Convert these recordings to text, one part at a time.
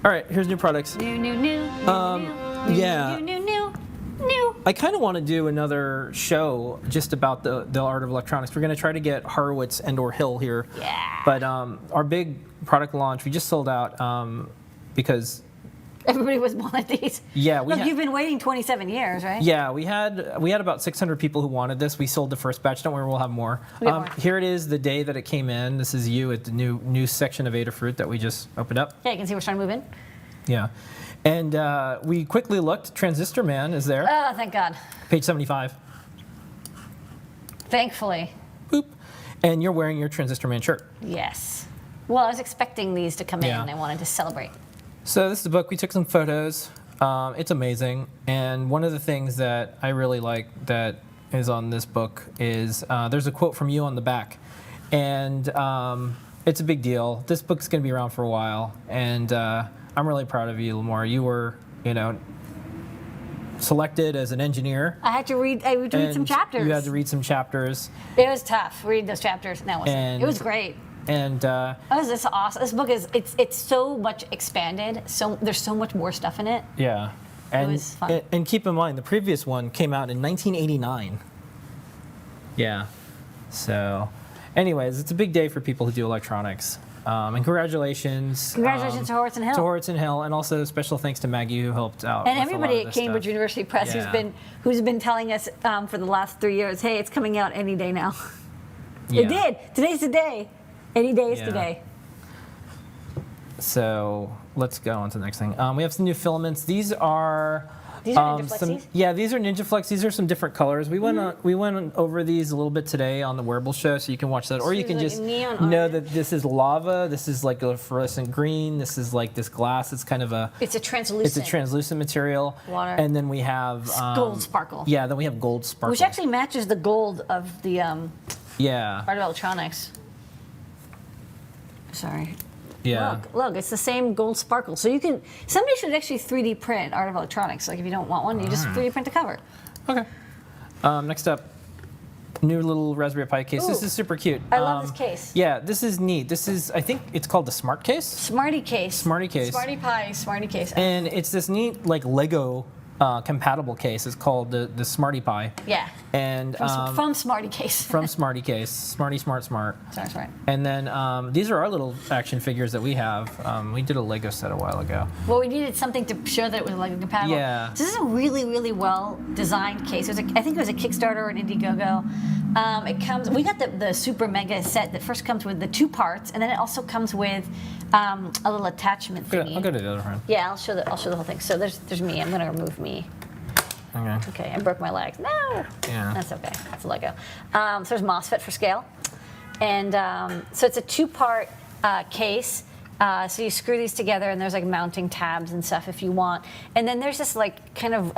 All right, here's new products. New. I kind of want to do another show just about the art of electronics. We're going to try to get Horowitz and/or Hill here. Yeah. But our big product launch, we just sold out because everybody was wanted these. Yeah, look, you've been waiting 27 years, right? Yeah, we had about 600 people who wanted this. We sold the first batch. Don't worry, we'll have more. Here it is, the day that it came in. This is you at the new section of Adafruit that we just opened up. Yeah, you can see we're trying to move in. Yeah, and we quickly looked. Transistor Man is there. Oh, thank God. Page 75. Thankfully. Boop. And you're wearing your Transistor Man shirt. Yes. Well, I was expecting these to come in, Yeah. and I wanted to celebrate. So this is the book. We took some photos. It's amazing. And one of the things that I really like that is on this book is there's a quote from you on the back. And it's a big deal. This book's going to be around for a while. And I'm really proud of you, Lamar. You were, selected as an engineer. I had to read some chapters. You had to read some chapters. It was tough. Read those chapters. No, it was great. And this is awesome. This book is it's so much expanded. So there's so much more stuff in it. Yeah, and it was fun. And keep in mind the previous one came out in 1989. Yeah. So, anyways, it's a big day for people who do electronics. And congratulations. Congratulations to Horowitz and Hill. To Horowitz and Hill, and also special thanks to Maggie who helped out. And with everybody a lot of at this Cambridge stuff. University Press who's been telling us for the last 3 years, hey, it's coming out any day now. Yeah. It did. Today's the day. Any day is today. So let's go on to the next thing. We have some new filaments. These are NinjaFlex? These are NinjaFlex. These are some different colors. We went over these a little bit today on the wearable show, so you can watch that, or you can just know that this is lava. This is like a fluorescent green. This is like this glass. It's kind of it's a translucent. It's a translucent material. Water. And then we have gold sparkle. Yeah, then we have gold sparkle, which actually matches the gold of the art of electronics. Sorry. Yeah. Look, it's the same gold sparkle. So you can, somebody should actually 3D print art of electronics. Like if you don't want one, you just 3D print the cover. Okay. Next up, new little Raspberry Pi case. Ooh, this is super cute. I love this case. Yeah, this is neat. This is, I think it's called the Smart Case. Smarty case. Smarty case. SmartiPi Smarty case. And it's this neat like Lego compatible case. It's called the SmartiPi. Yeah. And from Smarty case. From Smarty case. Smarty Smart Smart. That's right. And then these are our little action figures that we have. We did a Lego set a while ago. Well, we needed something to show that it was Lego compatible. Yeah. So this is a really, really well designed case. I think it was a Kickstarter or an Indiegogo. We got the super mega set that first comes with the 2 parts, and then it also comes with a little attachment thingy. I'll go to the other one. Yeah, I'll show the whole thing. So there's me. I'm gonna remove me. Okay, I broke my legs. No. Yeah. That's okay. That's a Lego. So there's MOSFET for scale, and so it's a 2-part case. So you screw these together, and there's like mounting tabs and stuff if you want. And then there's this like kind of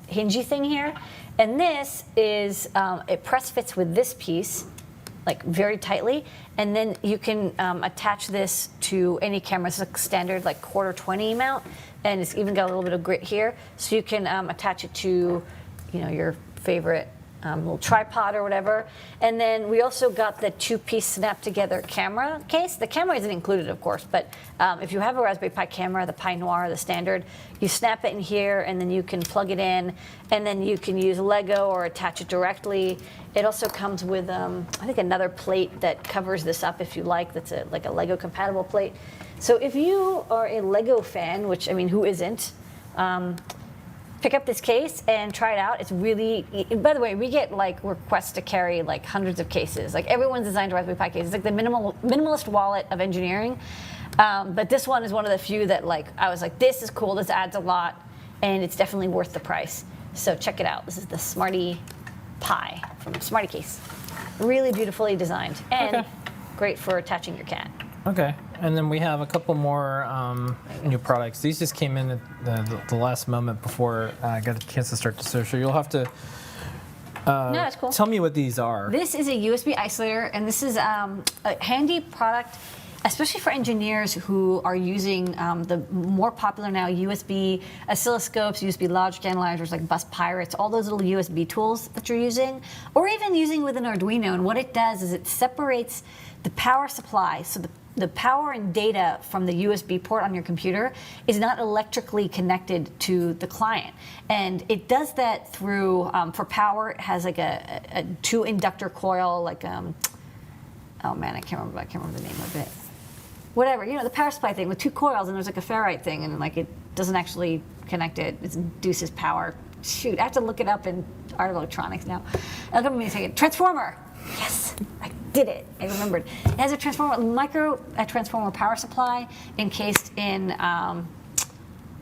hingey thing here, and this is it press fits with this piece, like very tightly, and then you can attach this to any camera. It's a standard like 1/4-20 mount, and it's even got a little bit of grit here, so you can attach it to, your favorite little tripod or whatever. And then we also got the 2-piece snap together camera case. The camera isn't included, of course, but if you have a Raspberry Pi camera, the Pi Noir, the standard, you snap it in here and then you can plug it in, and then you can use Lego or attach it directly. It also comes with, I think, another plate that covers this up if you like. That's like a Lego compatible plate. So if you are a Lego fan, which, I mean, who isn't? Pick up this case and try it out. It's really, by the way, we get like requests to carry like hundreds of cases. Like everyone's designed a Raspberry Pi case. It's like the minimalist wallet of engineering. But this one is one of the few that like, I was like, this is cool, this adds a lot, and it's definitely worth the price. So check it out. This is the SmartiPi from Smarty Case. Really beautifully designed and great for attaching your cat. Okay, and then we have a couple more new products. These just came in at the last moment before I got a chance to start the social. You'll have to no, it's cool. Tell me what these are. This is a USB isolator, and this is a handy product, especially for engineers who are using the more popular now USB oscilloscopes, USB logic analyzers like Bus Pirates, all those little USB tools that you're using, or even using with an Arduino. And what it does is it separates the power supply. So the power and data from the USB port on your computer is not electrically connected to the client. And it does that through, for power, it has like a 2 inductor coil, like, oh man, I can't remember the name of it. Whatever, the power supply thing with 2 coils, and there's like a ferrite thing, and like it doesn't actually connect it. It induces power. Shoot, I have to look it up in art electronics now. It'll come to me in a second. Transformer. Yes, I did it. I remembered. It has a transformer power supply encased in a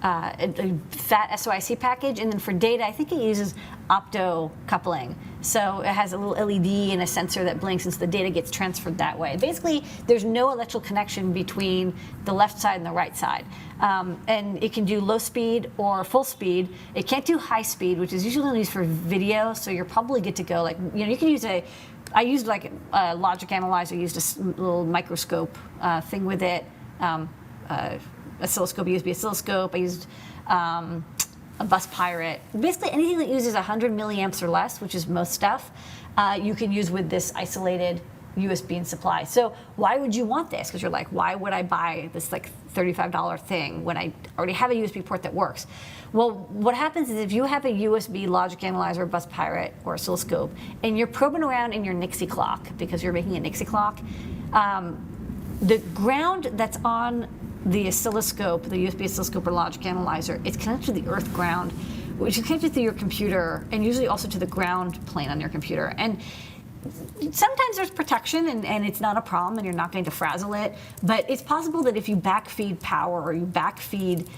fat SOIC package, and then for data, I think it uses opto coupling. So it has a little LED and a sensor that blinks, and so the data gets transferred that way. Basically, there's no electrical connection between the left side and the right side. And it can do low speed or full speed. It can't do high speed, which is usually used for video, so you're probably good to go. Like, you can use I used like a logic analyzer, used a little microscope thing with it, oscilloscope, USB oscilloscope. I used a bus pirate. Basically anything that uses 100 milliamps or less, which is most stuff, you can use with this isolated USB and supply. So why would you want this? Because you're like, why would I buy this like $35 thing when I already have a USB port that works? Well, what happens is if you have a USB logic analyzer, bus pirate, or oscilloscope, and you're probing around in your Nixie clock, because you're making a Nixie clock, the ground that's on the oscilloscope, the USB oscilloscope or logic analyzer, it's connected to the earth ground, which is connected to your computer, and usually also to the ground plane on your computer. And sometimes there's protection, and it's not a problem, and you're not going to frazzle it. But it's possible that if you backfeed power, or you backfeed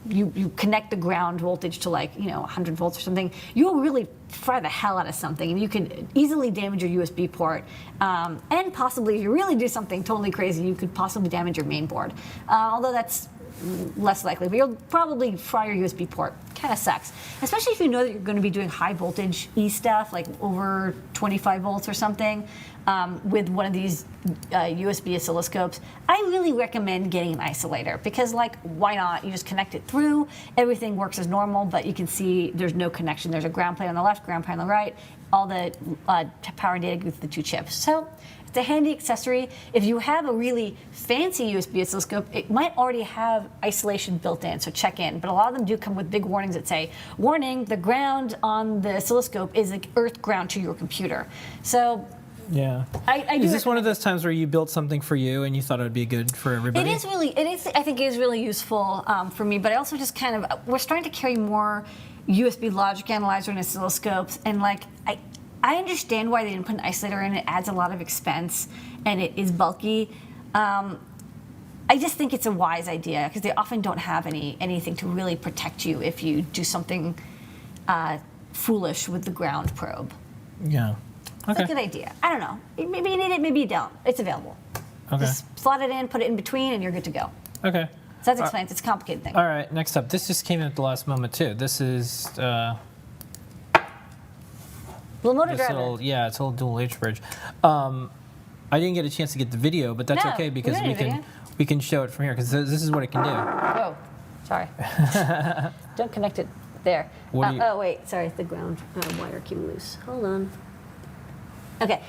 you connect the ground voltage to 100 volts or something, you'll really fry the hell out of something, and you can easily damage your USB port. And possibly, if you really do something totally crazy, you could possibly damage your main board. Although that's less likely, but you'll probably fry your USB port. Kind of sucks, especially if you know that you're going to be doing high voltage stuff, like over 25 volts or something, with one of these USB oscilloscopes. I really recommend getting an isolator, because why not? You just connect it through, everything works as normal, but you can see there's no connection. There's a ground plane on the left, ground plane on the right, all the power and data go through the 2 chips. So it's a handy accessory. If you have a really fancy USB oscilloscope, it might already have isolation built in, so check in. But a lot of them do come with big warnings that say, warning, the ground on the oscilloscope is like earth ground to your computer. So yeah. Is this one of those times where you built something for you and you thought it would be good for everybody? I think it is really useful for me, but I also just we're starting to carry more USB logic analyzer and oscilloscopes, and I understand why they didn't put an isolator in. It adds a lot of expense, and it is bulky. I just think it's a wise idea, because they often don't have anything to really protect you if you do something foolish with the ground probe. Yeah. Okay. It's a good idea. I don't know. Maybe you need it, maybe you don't. It's available. Okay. Just slot it in, put it in between, and you're good to go. Okay. So that's explains. It's a complicated thing. All right, next up. This just came in at the last moment, too. This is... Little motor driver. It's a little dual H bridge. I didn't get a chance to get the video, but that's okay, because we can show it from here, because this is what it can do. Oh, sorry. Don't connect it there. Oh wait, sorry, the ground wire came loose. Hold on. Okay,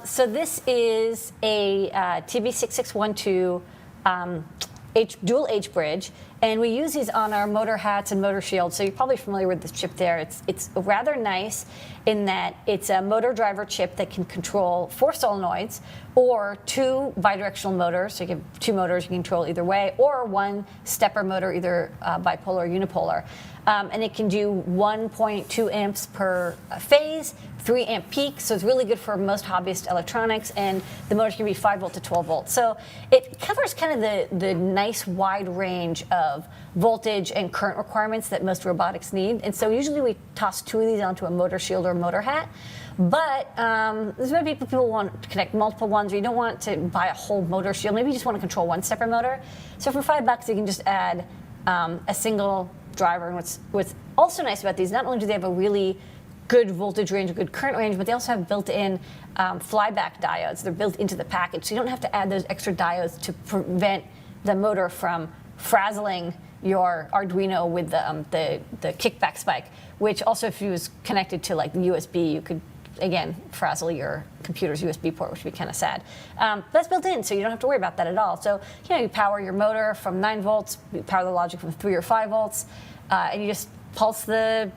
so this is a TB6612 dual H bridge, and we use these on our motor hats and motor shields, so you're probably familiar with this chip there. It's rather nice in that it's a motor driver chip that can control 4 solenoids or 2 bidirectional motors, so you have 2 motors you can control either way, or 1 stepper motor, either bipolar or unipolar. And it can do 1.2 amps per phase, 3 amp peak, so it's really good for most hobbyist electronics, and the motor can be 5 volt to 12 volts. So it covers kind of the nice wide range of voltage and current requirements that most robotics need. And so usually we toss 2 of these onto a motor shield or a motor hat. But there's many people want to connect multiple ones, or you don't want to buy a whole motor shield. Maybe you just want to control 1 stepper motor. So for $5, you can just add a single driver. And what's also nice about these, not only do they have a really good voltage range, a good current range, but they also have built-in flyback diodes. They're built into the package, so you don't have to add those extra diodes to prevent the motor from frazzling your Arduino with the kickback spike, which also, if it was connected to the USB, you could again, frazzle your computer's USB port, which would be kind of sad. But that's built in, so you don't have to worry about that at all. So, you power your motor from 9 volts, you power the logic from 3 or 5 volts, and you just pulse the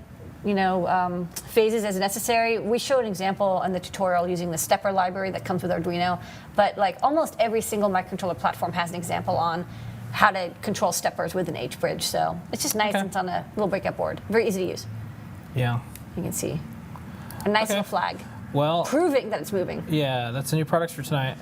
phases as necessary. We show an example in the tutorial using the stepper library that comes with Arduino, but like almost every single microcontroller platform has an example on how to control steppers with an H-bridge. So it's just nice. Okay. It's on a little breakout board. Very easy to use. Yeah. You can see a nice little flag Well, proving that it's moving. yeah, that's the new products for tonight.